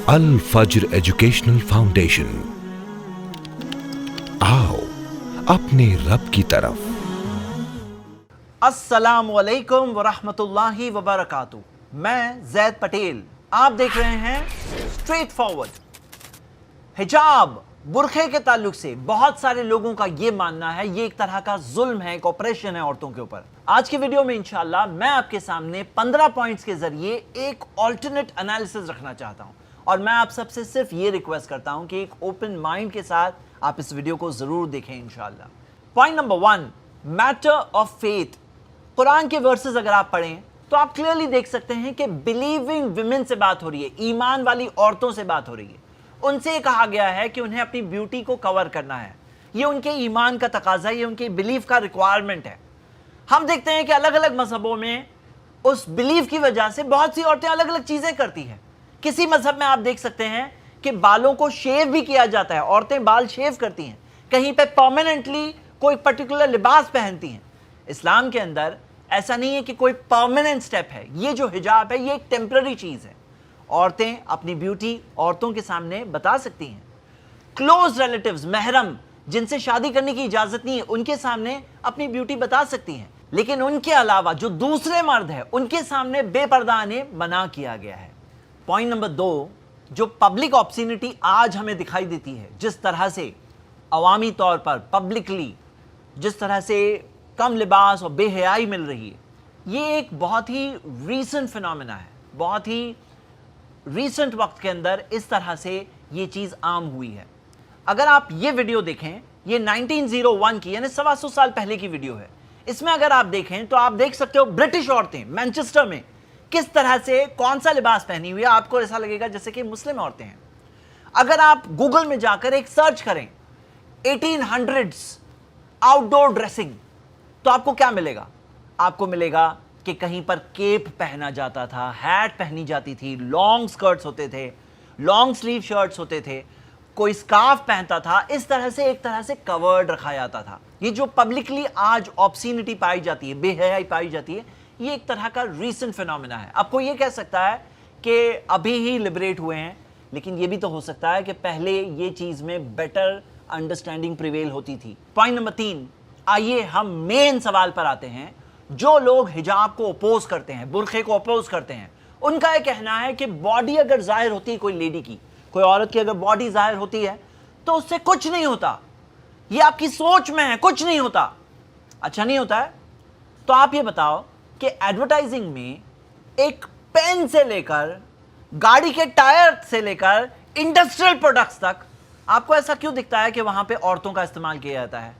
अल फज्र educational foundation, आओ अपने रब की तरफ। अस्सलामुअलैकुम वरहमतुल्लाहि वबरकातुहू। मैं जैद पटेल, आप देख रहे हैं स्ट्रेट फॉरवर्ड। हिजाब बुरखे के ताल्लुक से बहुत सारे लोगों का यह मानना है ये एक तरह का जुल्म है, एक ऑपरेशन है औरतों के ऊपर। आज की वीडियो में इंशाल्लाह मैं आपके सामने 15 पॉइंट्स के जरिए एक ऑल्टरनेट एनालिसिस रखना चाहता हूं, और मैं आप सबसे सिर्फ ये रिक्वेस्ट करता हूं कि एक ओपन माइंड के साथ आप इस वीडियो को जरूर देखें इंशाल्लाह। Point number 1, matter of faith. Quran के वर्सेस अगर आप पढ़ें तो आप क्लियरली देख सकते हैं कि बिलीविंग विमेन से बात हो रही है, ईमान वाली औरतों से बात हो रही है। उनसे कहा गया है कि उन्हें अपनी ब्यूटी को कवर करना है, ये उनके ईमान का तकाजा, ये उनके बिलीफ का रिक्वायरमेंट है। हम देखते हैं कि अलग अलग मजहबों में उस बिलीफ की वजह से बहुत सी औरतें अलग अलग चीजें करती हैं। किसी मजहब में आप देख सकते हैं कि बालों को शेव भी किया जाता है, औरतें बाल शेव करती हैं, कहीं पे परमानेंटली कोई पर्टिकुलर लिबास पहनती हैं। इस्लाम के अंदर ऐसा नहीं है कि कोई परमानेंट स्टेप है, ये जो हिजाब है ये एक टेम्पररी चीज है। औरतें अपनी ब्यूटी औरतों के सामने बता सकती हैं। क्लोज रिलेटिव्स, महरम जिनसे शादी करने की इजाजत नहीं है, उनके सामने अपनी ब्यूटी बता सकती हैं, लेकिन उनके अलावा जो दूसरे मर्द है उनके सामने बेपर्दा आने मना किया गया है। पॉइंट नंबर 2, जो पब्लिक ऑब्सिनिटी आज हमें दिखाई देती है, जिस तरह से अवामी तौर पर पब्लिकली जिस तरह से कम लिबास और बेहयाई मिल रही है, ये एक बहुत ही रीसेंट फिनोमेना है। बहुत ही रीसेंट वक्त के अंदर इस तरह से ये चीज़ आम हुई है। अगर आप ये वीडियो देखें, ये 1901 की यानी 125 साल पहले की वीडियो है। इसमें अगर आप देखें तो आप देख सकते हो ब्रिटिश औरतें मैनचेस्टर में किस तरह से कौन सा लिबास पहनी हुई है। आपको ऐसा लगेगा जैसे कि मुस्लिम औरतें हैं। अगर आप गूगल में जाकर एक सर्च करें 1800s आउटडोर ड्रेसिंग, तो आपको क्या मिलेगा? आपको मिलेगा कि कहीं पर केप पहना जाता था, हैट पहनी जाती थी, लॉन्ग स्कर्ट्स होते थे, लॉन्ग स्लीव शर्ट्स होते थे, कोई स्कार्फ पहनता था। इस तरह से एक तरह से कवर्ड रखा जाता था। ये जो पब्लिकली आज ऑब्सिनिटी पाई जाती है, बेहयाई पाई जाती है, ये एक तरह का रीसेंट फिनोमेना है। आपको ये कह सकता है कि अभी ही लिबरेट हुए हैं, लेकिन ये भी तो हो सकता है कि पहले ये चीज़ में बेटर अंडरस्टैंडिंग प्रिवेल होती थी। पॉइंट नंबर 3, आइए हम मेन सवाल पर आते हैं। जो लोग हिजाब को अपोज करते हैं, बुरखे को अपोज करते हैं, उनका यह कहना है कि बॉडी अगर जाहिर होती है कोई लेडी की, कोई औरत की अगर बॉडी जाहिर होती है तो उससे कुछ नहीं होता, ये आपकी सोच में है, कुछ नहीं होता। अच्छा नहीं होता है? तो आप ये बताओ कि एडवर्टाइजिंग में एक पेन से लेकर गाड़ी के टायर से लेकर इंडस्ट्रियल प्रोडक्ट्स तक आपको ऐसा क्यों दिखता है कि वहां पे औरतों का इस्तेमाल किया जाता है,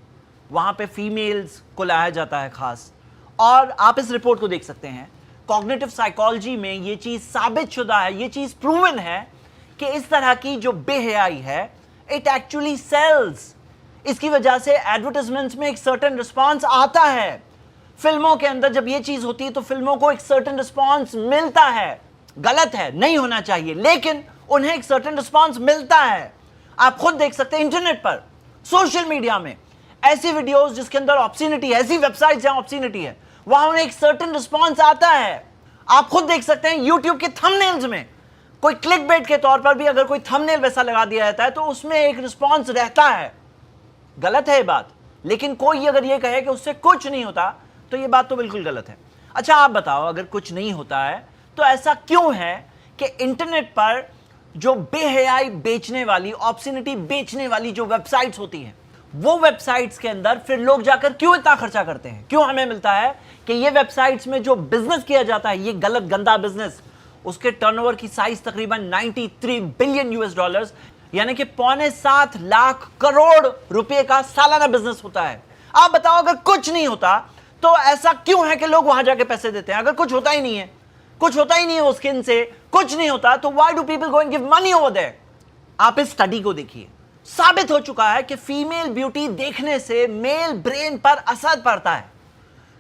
वहां पे फीमेल्स को लाया जाता है खास? और आप इस रिपोर्ट को देख सकते हैं, कॉग्निटिव साइकोलॉजी में ये चीज साबित शुदा है, ये चीज प्रूवन है कि इस तरह की जो बेहयाई है इट एक्चुअली सेल्स। इसकी वजह से एडवर्टाइजमेंट्स में एक सर्टेन रिस्पांस आता है। फिल्मों के अंदर जब ये चीज होती है तो फिल्मों को एक सर्टेन रिस्पांस मिलता है। गलत है, नहीं होना चाहिए, लेकिन उन्हें एक सर्टेन रिस्पांस मिलता है। आप खुद देख सकते हैं इंटरनेट पर, सोशल मीडिया में ऐसी वीडियोस जिसके अंदर ऑब्सिनिटी है, ऐसी वेबसाइट्स जहां ऑब्सिनिटी है, वहां उन्हें एक सर्टेन रिस्पांस आता है। आप खुद देख सकते हैं यूट्यूब के थंबनेल्स में कोई क्लिकबेट के तौर पर भी अगर कोई थंबनेल वैसा लगा दिया जाता है तो उसमें एक रिस्पांस रहता है। गलत है ये बात, लेकिन कोई अगर ये कहे कि उससे कुछ नहीं होता तो ये बात तो बिल्कुल गलत है। अच्छा आप बताओ, अगर कुछ नहीं होता है तो ऐसा क्यों है कि इंटरनेट पर जो बेहयाई बेचने वाली, ऑब्सिनिटी बेचने वाली जो वेबसाइट्स होती हैं, वो वेबसाइट्स के अंदर फिर लोग जाकर क्यों इतना खर्चा करते हैं? क्यों हमें मिलता है कि ये वेबसाइट्स में जो बिजनेस किया जाता है, ये गलत गंदा बिजनेस, उसके टर्नओवर की साइज तकरीबन 93 बिलियन यूएस डॉलर्स यानी कि 6.25 लाख करोड़ रुपए का सालाना बिजनेस होता है। आप बताओ, अगर कुछ नहीं होता तो ऐसा क्यों है कि लोग वहां जाके पैसे देते हैं? अगर कुछ होता ही नहीं है, कुछ होता ही नहीं है वो स्किन से, कुछ नहीं होता, तो why do people go and give money over there? आप इस स्टडी को देखिए, साबित हो चुका है कि फीमेल ब्यूटी देखने से मेल ब्रेन पर असर पड़ता है।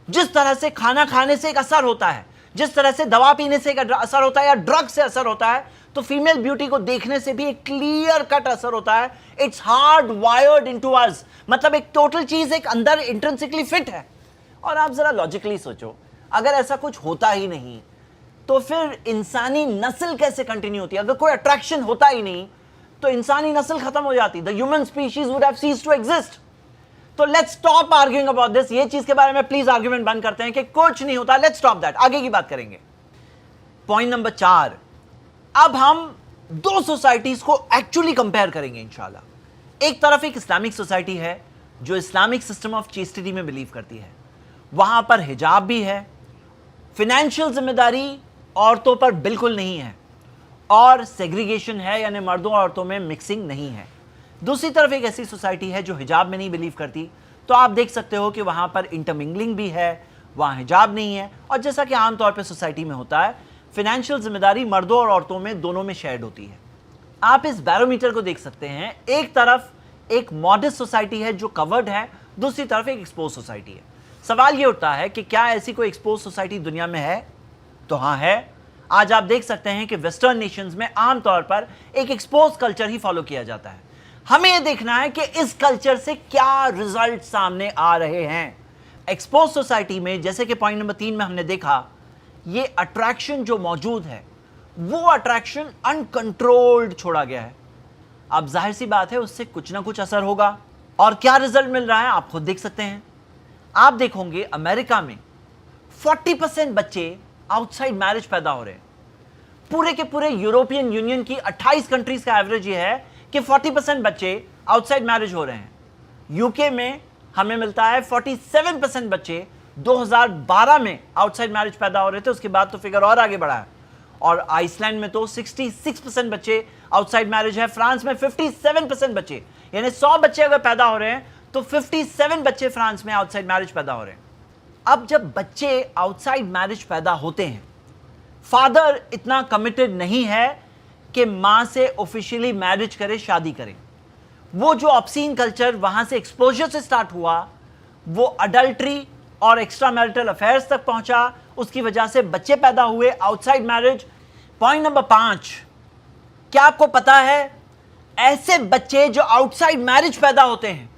जिस तरह से खाना खाने से एक असर होता है, जिस तरह से दवा पीने से एक असर होता है या ड्रग से असर होता है, तो फीमेल ब्यूटी को देखने से भी एक क्लियर कट असर होता है। इट्स हार्ड वायर्ड इनटू अस, मतलब एक टोटल चीज एक अंदर इंट्रिंसिकली फिट है। और आप जरा लॉजिकली सोचो, अगर ऐसा कुछ होता ही नहीं तो फिर इंसानी नस्ल कैसे कंटिन्यू होती है? अगर कोई अट्रैक्शन होता ही नहीं तो इंसानी नस्ल खत्म हो जाती। The human species would have ceased to exist. तो let's stop arguing about this. ये चीज के बारे में प्लीज आर्ग्यूमेंट बंद करते हैं कि कुछ नहीं होता। लेट्स स्टॉप दैट, आगे की बात करेंगे। पॉइंट नंबर 4, अब हम दो सोसाइटीज को एक्चुअली कंपेयर करेंगे इंशाल्लाह। एक तरफ एक इस्लामिक सोसाइटी है जो इस्लामिक सिस्टम ऑफ चेस्टिटी में बिलीव करती है, वहां पर हिजाब भी है, फाइनेंशियल जिम्मेदारी औरतों पर बिल्कुल नहीं है, और सेग्रीगेशन है, यानी मर्दों और औरतों में मिक्सिंग नहीं है। दूसरी तरफ एक ऐसी सोसाइटी है जो हिजाब में नहीं बिलीव करती, तो आप देख सकते हो कि वहां पर इंटरमिंगलिंग भी है, वहां हिजाब नहीं है, और जैसा कि आमतौर पर सोसाइटी में होता है, फाइनेंशियल जिम्मेदारी मर्दों और औरतों में दोनों में शेयर्ड होती है। आप इस बैरोमीटर को देख सकते हैं, एक तरफ एक मॉडेस्ट सोसाइटी है जो कवर्ड है, दूसरी तरफ एक एक्सपोज सोसाइटी है। सवाल ये उठता है कि क्या ऐसी कोई एक्सपोज सोसाइटी दुनिया में है? तो हाँ है। आज आप देख सकते हैं कि वेस्टर्न नेशंस में आमतौर पर एक एक्सपोज कल्चर ही फॉलो किया जाता है। हमें यह देखना है कि इस कल्चर से क्या रिजल्ट सामने आ रहे हैं। एक्सपोज सोसाइटी में, जैसे कि पॉइंट नंबर 3 में हमने देखा, ये अट्रैक्शन जो मौजूद है वो अट्रैक्शन अनकंट्रोल्ड छोड़ा गया है। अब जाहिर सी बात है उससे कुछ ना कुछ असर होगा, और क्या रिजल्ट मिल रहा है आप खुद देख सकते हैं। आप देखोगे अमेरिका में 40% बच्चे आउटसाइड मैरिज पैदा हो रहे हैं। पूरे के पूरे यूरोपियन यूनियन की 28 कंट्रीज का एवरेज ये है कि 40% बच्चे आउटसाइड मैरिज हो रहे हैं। यूके में हमें मिलता है 47% बच्चे 2012 में आउटसाइड मैरिज पैदा हो रहे थे, उसके बाद तो फिगर और आगे बढ़ा है। और आइसलैंड में तो 66% बच्चे आउटसाइड मैरिज है। फ्रांस में 57% बच्चे, यानी 100 बच्चे अगर पैदा हो रहे हैं तो 57 बच्चे फ्रांस में आउटसाइड मैरिज पैदा हो रहे हैं। अब जब बच्चे आउटसाइड मैरिज पैदा होते हैं, फादर इतना कमिटेड नहीं है कि मां से ऑफिशियली मैरिज करे, शादी करे। वो जो ऑब्सीन कल्चर वहां से एक्सपोजर से स्टार्ट हुआ, वो अडल्ट्री और एक्स्ट्रा मैरिटल अफेयर्स तक पहुंचा, उसकी वजह से बच्चे पैदा हुए, आउटसाइड मैरिज। पॉइंट नंबर 5, क्या आपको पता है ऐसे बच्चे जो आउटसाइड मैरिज पैदा होते हैं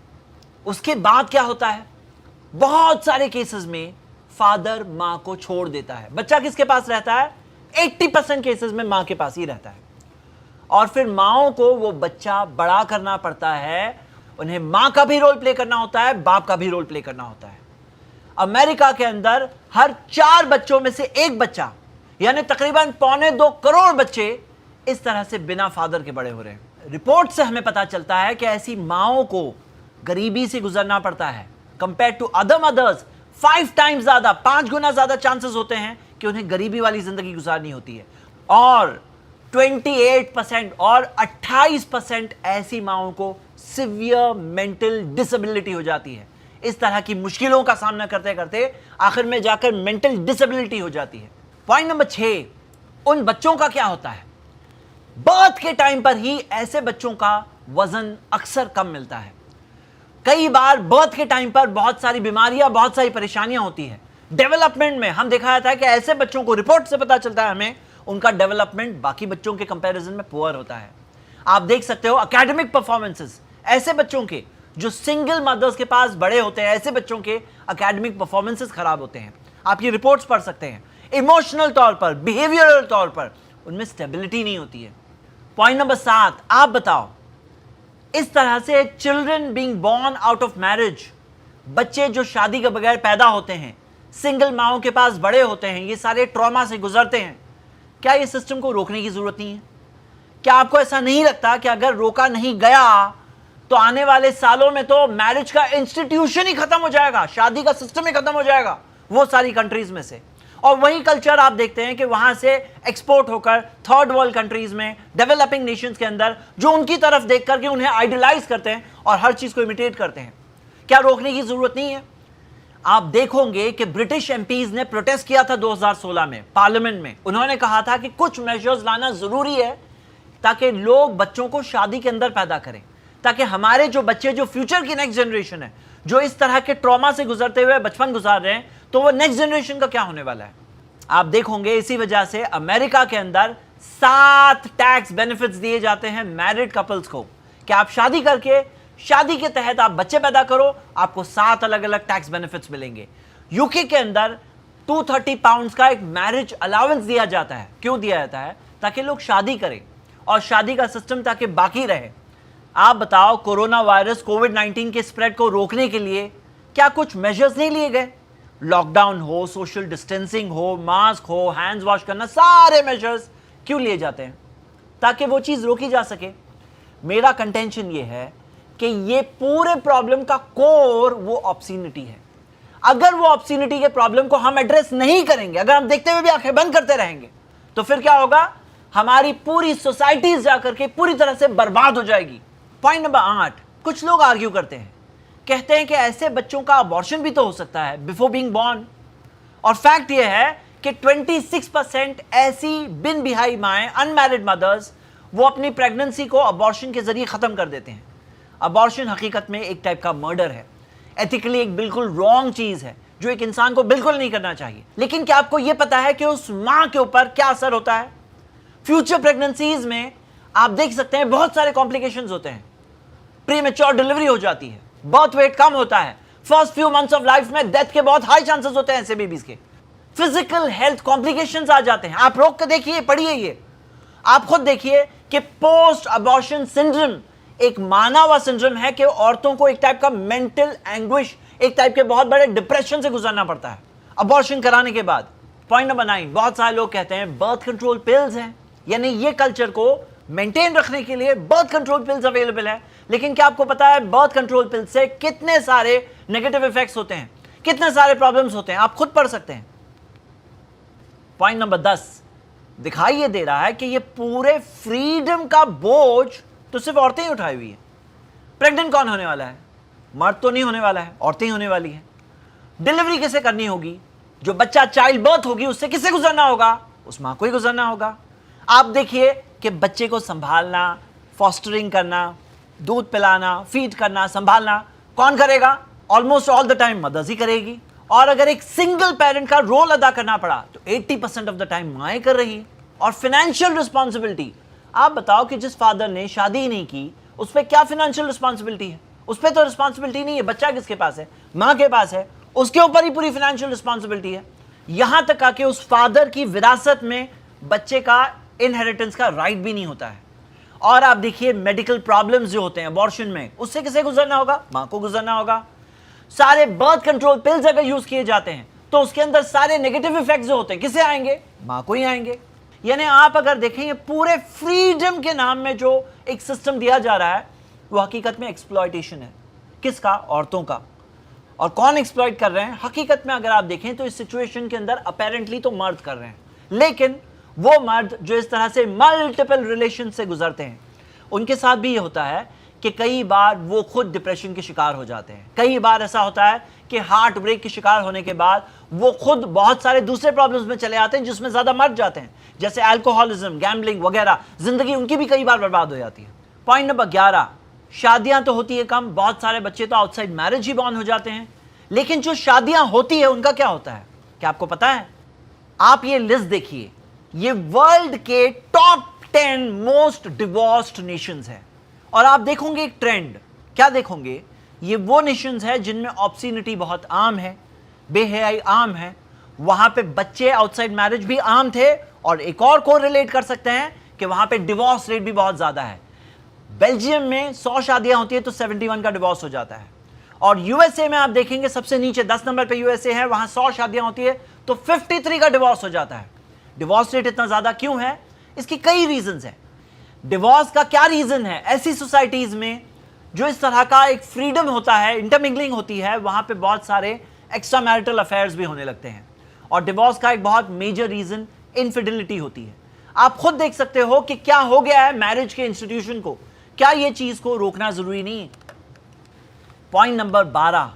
उसके बाद क्या होता है? बहुत सारे केसेस में फादर मां को छोड़ देता है। बच्चा किसके पास रहता है? 80% केसेस में मां के पास ही रहता है, और फिर माओं को वो बच्चा बड़ा करना पड़ता है। उन्हें मां का भी रोल प्ले करना होता है, बाप का भी रोल प्ले करना होता है। अमेरिका के अंदर हर 4 बच्चों में से एक बच्चा, यानी तकरीबन 1.25 करोड़ बच्चे इस तरह से बिना फादर के बड़े हो रहे हैं। रिपोर्ट से हमें पता चलता है कि ऐसी माओं को गरीबी से गुजरना पड़ता है compare to other mothers. 5 times ज्यादा, 5 गुना ज्यादा चांसेस होते हैं कि उन्हें गरीबी वाली जिंदगी गुजारनी होती है। और 28% और 28% ऐसी माओं को सिवियर मेंटल डिसेबिलिटी हो जाती है। इस तरह की मुश्किलों का सामना करते करते आखिर में जाकर मेंटल डिसेबिलिटी हो जाती है। पॉइंट नंबर 6, उन बच्चों का क्या होता है? बर्थ के टाइम पर ही ऐसे बच्चों का वजन अक्सर कम मिलता है। कई बार बर्थ के टाइम पर बहुत सारी बीमारियां, बहुत सारी परेशानियां होती है। डेवलपमेंट में हम देखा जाता है कि ऐसे बच्चों को, रिपोर्ट से पता चलता है हमें, उनका डेवलपमेंट बाकी बच्चों के कंपैरिजन में पुअर होता है। आप देख सकते हो एकेडमिक परफॉर्मेंसेस, ऐसे बच्चों के जो सिंगल मदर्स के पास बड़े होते हैं, ऐसे बच्चों के एकेडमिक परफॉर्मेंसेस खराब होते हैं। आप ये रिपोर्ट्स पढ़ सकते हैं। इमोशनल तौर पर, बिहेवियरल तौर पर उनमें स्टेबिलिटी नहीं होती है। पॉइंट नंबर 7, आप बताओ, इस तरह से children being born out of marriage, बच्चे जो शादी के बगैर पैदा होते हैं, सिंगल माओं के पास बड़े होते हैं, ये सारे ट्रॉमा से गुजरते हैं। क्या ये सिस्टम को रोकने की जरूरत नहीं है? क्या आपको ऐसा नहीं लगता कि अगर रोका नहीं गया तो आने वाले सालों में तो मैरिज का इंस्टीट्यूशन ही खत्म हो जाएगा, शादी का सिस्टम ही खत्म हो जाएगा वो सारी कंट्रीज में से। और वही कल्चर आप देखते हैं कि वहां से एक्सपोर्ट होकर थर्ड वर्ल्ड कंट्रीज में, डेवलपिंग नेशंस के अंदर, जो उनकी तरफ देख करके उन्हें आइडलाइज करते हैं और हर चीज को इमिटेट करते हैं। क्या रोकने की जरूरत नहीं है? आप देखोगे कि ब्रिटिश एमपीज ने प्रोटेस्ट किया था 2016 में पार्लियामेंट में। उन्होंने कहा था कि कुछ मेजर्स लाना जरूरी है ताकि लोग बच्चों को शादी के अंदर पैदा करें, ताकि हमारे जो बच्चे, जो फ्यूचर की नेक्स्ट जनरेशन है, जो इस तरह के ट्रॉमा से गुजरते हुए बचपन गुजार रहे हैं, तो वो नेक्स्ट जनरेशन का क्या होने वाला है। आप देखोगे इसी वजह से अमेरिका के अंदर 7 टैक्स बेनिफिट्स दिए जाते हैं मैरिड कपल्स को कि आप शादी करके, शादी के तहत आप बच्चे पैदा करो, आपको 7 अलग अलग टैक्स बेनिफिट्स मिलेंगे। यूके के अंदर 230 पाउंड्स का एक मैरिज अलाउंस दिया जाता है। क्यों दिया जाता है? ताकि लोग शादी करें और शादी का सिस्टम ताकि बाकी रहे। आप बताओ, कोरोना वायरस कोविड-19 के स्प्रेड को रोकने के लिए क्या कुछ मेजर्स नहीं लिए गए? लॉकडाउन हो, सोशल डिस्टेंसिंग हो, मास्क हो, हैंड्स वॉश करना, सारे मेजर्स क्यों लिए जाते हैं? ताकि वो चीज रोकी जा सके। मेरा कंटेंशन ये है कि ये पूरे प्रॉब्लम का कोर वो ऑब्सीनिटी है। अगर वो ऑब्सीनिटी के प्रॉब्लम को हम एड्रेस नहीं करेंगे, अगर हम देखते हुए भी आंखें बंद करते रहेंगे, तो फिर क्या होगा? हमारी पूरी सोसाइटी जाकर के पूरी तरह से बर्बाद हो जाएगी। पॉइंट नंबर 8, कुछ लोग आर्ग्यू करते हैं, कहते हैं कि ऐसे बच्चों का अबॉर्शन भी तो हो सकता है बिफोर बीइंग बॉर्न। और फैक्ट यह है कि 26% ऐसी बिन बिहाई माएं, अनमैरिड मदर्स, वो अपनी प्रेगनेंसी को अबॉर्शन के जरिए खत्म कर देते हैं। अबॉर्शन हकीकत में एक टाइप का मर्डर है, एथिकली एक बिल्कुल रॉन्ग चीज है जो एक इंसान को बिल्कुल नहीं करना चाहिए। लेकिन क्या आपको यह पता है कि उस मां के ऊपर क्या असर होता है? फ्यूचर प्रेगनेंसीज में आप देख सकते हैं बहुत सारे कॉम्प्लिकेशंस होते हैं। प्रीमेच्योर डिलीवरी हो जाती है, बर्थ वेट कम होता है, first few months of life में डेथ के बहुत हाई चांसेस होते हैं ऐसे बेबीज के। फिजिकल हेल्थ कॉम्प्लिकेशंस आ जाते हैं। आप रोक के देखिए, पढ़िए, ये आप खुद देखिए कि पोस्ट अबॉर्शन सिंड्रोम एक माना हुआ सिंड्रोम है कि औरतों को एक टाइप का मेंटल एंग्विश, एक टाइप के बहुत बड़े डिप्रेशन से गुजरना पड़ता है अबॉर्शन कराने के बाद। पॉइंट नंबर 9, बहुत सारे लोग कहते हैं बर्थ कंट्रोल पिल्स हैं, यानी ये कल्चर को मेंटेन रखने के लिए बर्थ कंट्रोल पिल्स अवेलेबल है। लेकिन क्या आपको पता है बर्थ कंट्रोल पिल्स से कितने सारे नेगेटिव इफेक्ट्स होते हैं, कितने सारे प्रॉब्लम्स होते हैं? आप खुद पढ़ सकते हैं। पॉइंट नंबर 10 दिखाई ये दे रहा है कि ये पूरे फ्रीडम का बोझ तो सिर्फ औरतें ही उठाई हुई है। प्रेग्नेंट कौन होने वाला है? मर्द तो नहीं होने वाला है, औरतें ही होने वाली है। डिलीवरी कैसे करनी होगी? जो बच्चा चाइल्ड बर्थ होगी उससे किसे गुजरना होगा? उस मां को ही गुजरना होगा। आप देखिए कि बच्चे को संभालना, फॉस्टरिंग करना, दूध पिलाना, फीड करना, संभालना कौन करेगा? Almost all the time mothers ही करेगी। और अगर एक सिंगल पेरेंट का रोल अदा करना पड़ा तो 80% ऑफ द टाइम माएं कर रही है। और फाइनेंशियल रिस्पॉन्सिबिलिटी, आप बताओ कि जिस फादर ने शादी ही नहीं की उस पर क्या फाइनेंशियल रिस्पॉन्सिबिलिटी है? उस पर तो रिस्पॉन्सिबिलिटी नहीं है, बच्चा किसके पास है? मां के पास है, उसके ऊपर ही पूरी फाइनेंशियल रिस्पॉन्सिबिलिटी है। यहां तक आके उस फादर की विरासत में बच्चे का इनहेरिटेंस का राइट भी नहीं होता है। और आप देखिए मेडिकल प्रॉब्लम्स जो होते हैं अबॉर्शन में, उससे किसे गुजरना होगा? मां को गुजरना होगा। सारे बर्थ कंट्रोल पिल्स अगर यूज किए जाते हैं तो उसके अंदर सारे नेगेटिव इफेक्ट्स जो होते हैं किसे आएंगे? मां को ही आएंगे। यानी आप अगर देखें ये पूरे फ्रीडम के नाम में जो एक सिस्टम दिया जा रहा है वो हकीकत में एक्सप्लॉयटेशन है। किसका? औरतों का। और कौन एक्सप्लॉइट कर रहे हैं? हकीकत में अगर आप देखें तो इस सिचुएशन के अंदर अपेरेंटली तो मर्द कर रहे हैं, लेकिन वो मर्द जो इस तरह से मल्टीपल रिलेशन से गुजरते हैं उनके साथ भी ये होता है कि कई बार वो खुद डिप्रेशन के शिकार हो जाते हैं। कई बार ऐसा होता है कि हार्ट ब्रेक के शिकार होने के बाद वो खुद बहुत सारे दूसरे प्रॉब्लम्स में चले आते हैं जिसमें ज्यादा मर जाते हैं, जैसे अल्कोहलिज्म, गैम्बलिंग वगैरह। जिंदगी उनकी भी कई बार बर्बाद हो जाती है। पॉइंट नंबर 11, शादियां तो होती है कम, बहुत सारे बच्चे तो आउटसाइड मैरिज ही बॉर्न हो जाते हैं। लेकिन जो शादियां होती है उनका क्या होता है? क्या आपको पता है? आप ये लिस्ट देखिए, ये वर्ल्ड के टॉप 10 मोस्ट डिवोर्स्ड नेशंस है। और आप देखोगे एक ट्रेंड, क्या देखोगे? ये वो नेशंस है जिनमें ऑब्सीनिटी बहुत आम है, बेहयाई आम है, वहां पे बच्चे आउटसाइड मैरिज भी आम थे। और एक और को रिलेट कर सकते हैं कि वहां पे डिवोर्स रेट भी बहुत ज्यादा है। बेल्जियम में 100 शादियां होती है तो 71 का डिवोर्स हो जाता है। और यूएसए में आप देखेंगे सबसे नीचे 10 नंबर पे यूएसए है, वहां 100 शादियां होती है तो 53 का डिवोर्स हो जाता है। डिवोर्स रेट इतना ज्यादा क्यों है? इसकी कई रीजंस हैं। डिवोर्स का क्या रीजन है? ऐसी सोसाइटीज में जो इस तरह का एक फ्रीडम होता है, इंटरमिंगलिंग होती है, वहां पे बहुत सारे एक्स्ट्रा मैरिटल अफेयर्स भी होने लगते हैं। और डिवोर्स का एक बहुत मेजर रीजन इनफिडेलिटी होती है। आप खुद देख सकते हो कि क्या हो गया है मैरिज के इंस्टीट्यूशन को। क्या ये चीज को रोकना जरूरी नहीं है? पॉइंट नंबर 12,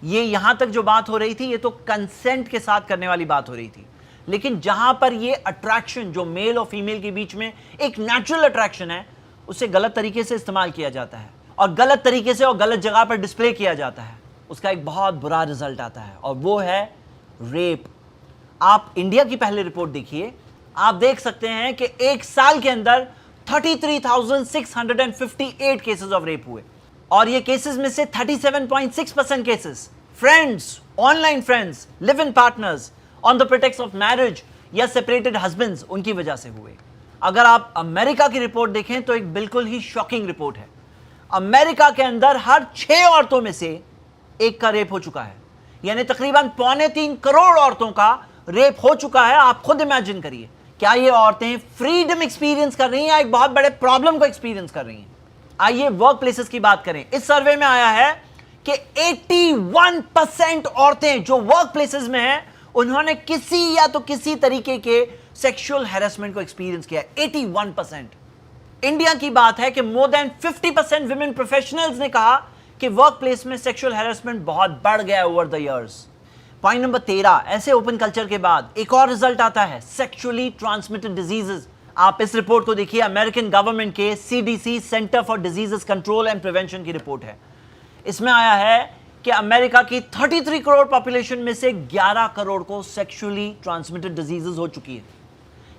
ये यहां तक जो बात हो रही थी ये तो कंसेंट के साथ करने वाली बात हो रही थी। लेकिन जहां पर ये अट्रैक्शन जो मेल और फीमेल के बीच में एक नेचुरल अट्रैक्शन है उसे गलत तरीके से इस्तेमाल किया जाता है और गलत तरीके से और गलत जगह पर डिस्प्ले किया जाता है, उसका एक बहुत बुरा रिजल्ट आता है और वो है रेप। आप इंडिया की पहले रिपोर्ट देखिए, आप देख सकते हैं कि एक साल के अंदर 33,658 केसेस ऑफ रेप हुए और ये केसेस में से 37.6% cases friends, online friends, live in partners, on the pretext of marriage या सेपरेटेड हस्बैंड्स उनकी वजह से हुए। अगर आप अमेरिका की रिपोर्ट देखें तो एक बिल्कुल ही शॉकिंग रिपोर्ट है। अमेरिका के अंदर हर 6 औरतों में से एक का रेप हो चुका है, यानी तकरीबन 2.25 करोड़ औरतों का रेप हो चुका है। आप खुद इमेजिन करिए, क्या ये औरतें फ्रीडम एक्सपीरियंस कर रही हैं या एक बहुत बड़े प्रॉब्लम को एक्सपीरियंस कर रही हैं। आइए वर्क प्लेसेस की बात करें। इस सर्वे में आया है कि 81% औरतें जो वर्क प्लेसेस में हैं उन्होंने किसी या तो किसी तरीके के सेक्सुअल हैरेसमेंट को एक्सपीरियंस किया है। 81%। इंडिया की बात है कि मोर देन 50% विमेन प्रोफेशनल्स ने कहा कि वर्क प्लेस में सेक्सुअल हैरेसमेंट बहुत बढ़ गया है over the years. Point number 13, ऐसे ओपन कल्चर के बाद एक और रिजल्ट आता है, सेक्सुअली ट्रांसमिटेड डिजीजेस। आप इस रिपोर्ट को देखिए, अमेरिकन गवर्नमेंट के CDC centre for diseases control and prevention की रिपोर्ट है। इसमें आया है कि अमेरिका की 33 करोड़ पॉपुलेशन में से 11 करोड़ को सेक्सुअली ट्रांसमिटेड डिजीजेस हो चुकी है।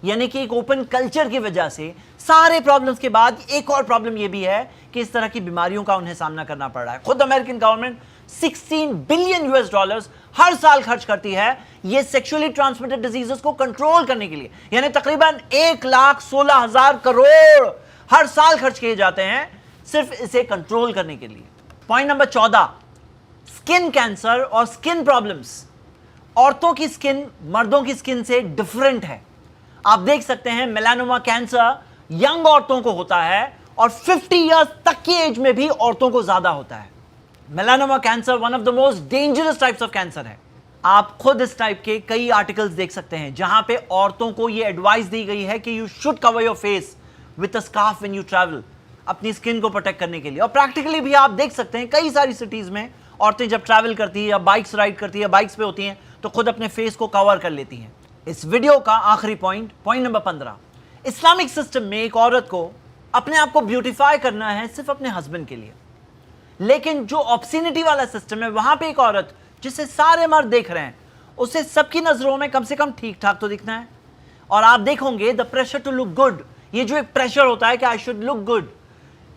यानी कि एक ओपन कल्चर की वजह से सारे प्रॉब्लम्स के बाद एक और प्रॉब्लम यह भी है कि इस तरह की बीमारियों का उन्हें सामना करना पड़ रहा है। खुद अमेरिकन गवर्नमेंट 16 बिलियन US$ हर साल खर्च करती है ये सेक्सुअली ट्रांसमिटेड डिजीजेस को कंट्रोल करने के लिए, यानी तकरीबन 1,16,000 करोड़ हर साल खर्च किए जाते हैं सिर्फ इसे कंट्रोल करने के लिए। पॉइंट नंबर 14, स्किन कैंसर और स्किन प्रॉब्लम्स। औरतों की स्किन मर्दों की स्किन से डिफरेंट है। आप देख सकते हैं मेलानोमा कैंसर यंग औरतों को होता है और 50 इयर्स तक की एज में भी औरतों को ज्यादा होता है। Melanoma cancer one of the most dangerous types of cancer है। आप खुद इस टाइप के कई आर्टिकल्स देख सकते हैं जहां पे औरतों को यह एडवाइस दी गई है कि you should cover your face with a scarf when you travel, अपनी स्किन को प्रोटेक्ट करने के लिए। और प्रैक्टिकली भी आप देख सकते हैं कई सारी सिटीज में औरतें जब ट्रैवल करती है या बाइक्स राइड करती है, बाइक्स पे होती हैं, तो खुद अपने फेस को कवर कर लेती हैं। इस वीडियो का आखिरी पॉइंट नंबर 15, इस्लामिक सिस्टम में एक औरत को अपने आप को ब्यूटीफाई करना है सिर्फ अपने हस्बैंड के लिए, लेकिन जो ऑब्सिनिटी वाला सिस्टम है वहां पे एक औरत जिसे सारे मर्द देख रहे हैं उसे सबकी नजरों में कम से कम ठीक ठाक तो दिखना है। और आप देखोगे the pressure to look good, ये जो एक प्रेशर होता है कि आई शुड लुक गुड,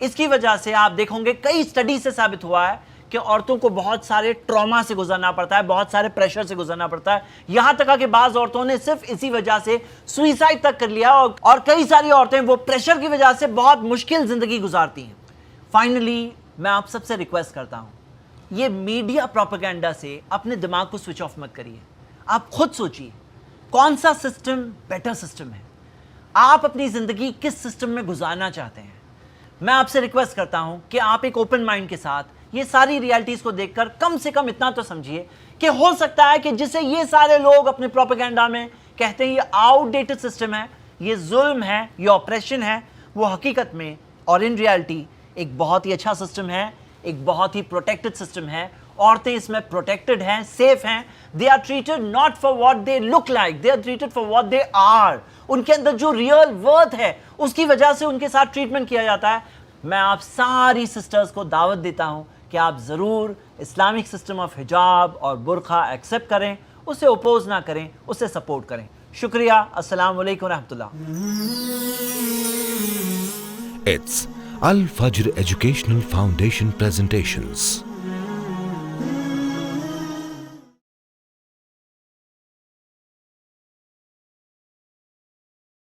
इसकी वजह से आप देखोगे कई स्टडी से साबित हुआ है कि औरतों को बहुत सारे ट्रॉमा से गुजरना पड़ता है, बहुत सारे प्रेशर से गुजरना पड़ता है। यहां तक कि बाज औरतों ने सिर्फ इसी वजह से सुइसाइड तक कर लिया और कई सारी औरतें वो प्रेशर की वजह से बहुत मुश्किल जिंदगी गुजारती हैं। फाइनली मैं आप सबसे रिक्वेस्ट करता हूं, ये मीडिया प्रोपेगेंडा से अपने दिमाग को स्विच ऑफ मत करिए। आप खुद सोचिए कौन सा सिस्टम बेटर सिस्टम है, आप अपनी जिंदगी किस सिस्टम में गुजारना चाहते हैं। मैं आपसे रिक्वेस्ट करता हूं कि आप एक ओपन माइंड के साथ ये सारी रियलिटीज को देखकर कम से कम इतना तो समझिए कि हो सकता है कि जिसे ये सारे लोग अपने प्रोपेगेंडा में कहते हैं ये आउटडेटेड सिस्टम है, ये जुल्म है, ये ऑपरेशन है, वो हकीकत में और इन रियलिटी एक बहुत ही अच्छा सिस्टम है, एक बहुत ही प्रोटेक्टेड सिस्टम है। औरतें इसमें प्रोटेक्टेड हैं, सेफ हैं। They are treated not for what they look like, they are treated for what they are. उनके अंदर जो रियल वर्थ है उसकी वजह से उनके साथ ट्रीटमेंट किया जाता है। मैं आप सारी सिस्टर्स को दावत देता हूं कि आप ज़रूर इस्लामिक सिस्टम ऑफ हिजाब और बुरखा एक्सेप्ट करें, उसे ओपोज ना करें, उसे सपोर्ट करें। शुक्रिया। अस्सलाम वालेकुम रहमतुल्लाह। It's Al Fajr Educational Foundation presentations.